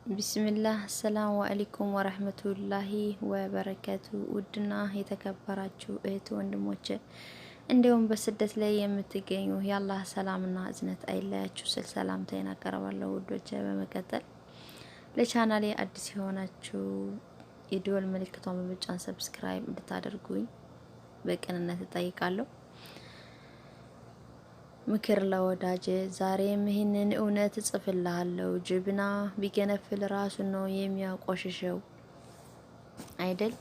ቢስሚላህ ሰላም አለይኩም ወራህመቱላሂ ወበረካቱ። ውድና የተከበራችሁ እህት ወንድሞቼ እንዲሁም በስደት ላይ የምትገኙ የአላህ ሰላምና እዝነት አይለያችሁ ስል ሰላምታዬን አቀርባለሁ ውዶቼ። በመቀጠል ለቻናሌ አዲስ የሆናችሁ የደወል ምልክቷን በመጫን ሰብስክራይብ እንድታደርጉኝ በቅንነት እጠይቃለሁ። ምክር ለወዳጅ ዛሬም ይህንን እውነት እጽፍልሃለሁ። ጅብና ቢገነፍል ራሱን ነው የሚያቆሽሸው አይደል?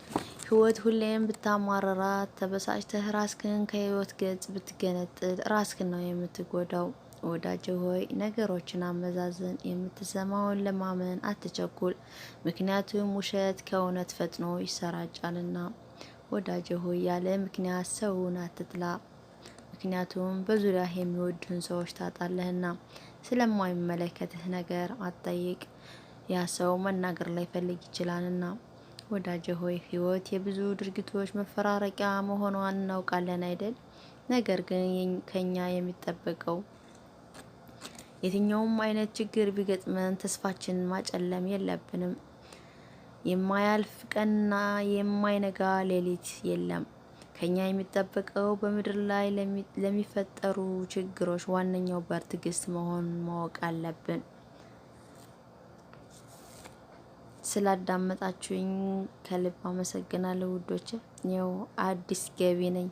ህይወት ሁሌም ብታማረራት ተበሳጭተህ ራስክን ከህይወት ገጽ ብትገነጥል ራስክን ነው የምትጎዳው። ወዳጅ ሆይ ነገሮችን አመዛዝን። የምትሰማውን ለማመን አትቸኩል፣ ምክንያቱም ውሸት ከእውነት ፈጥኖ ይሰራጫልና። ወዳጅ ሆይ ያለ ምክንያት ሰውን አትጥላ፣ ምክንያቱም በዙሪያህ የሚወዱህን ሰዎች ታጣለህና። ስለማይመለከትህ ነገር አትጠይቅ፣ ያ ሰው መናገር ላይ ፈልግ ይችላልና። ወዳጅ ሆይ ህይወት የብዙ ድርጊቶች መፈራረቂያ መሆኗን እናውቃለን አይደል? ነገር ግን ከኛ የሚጠበቀው የትኛውም አይነት ችግር ቢገጥመን ተስፋችንን ማጨለም የለብንም። የማያልፍ ቀንና የማይነጋ ሌሊት የለም። ከኛ የሚጠበቀው በምድር ላይ ለሚፈጠሩ ችግሮች ዋነኛው በር ትዕግስት መሆኑን ማወቅ አለብን። ስላዳመጣችሁኝ ከልብ አመሰግናለሁ ውዶቼ። ያው አዲስ ገቢ ነኝ።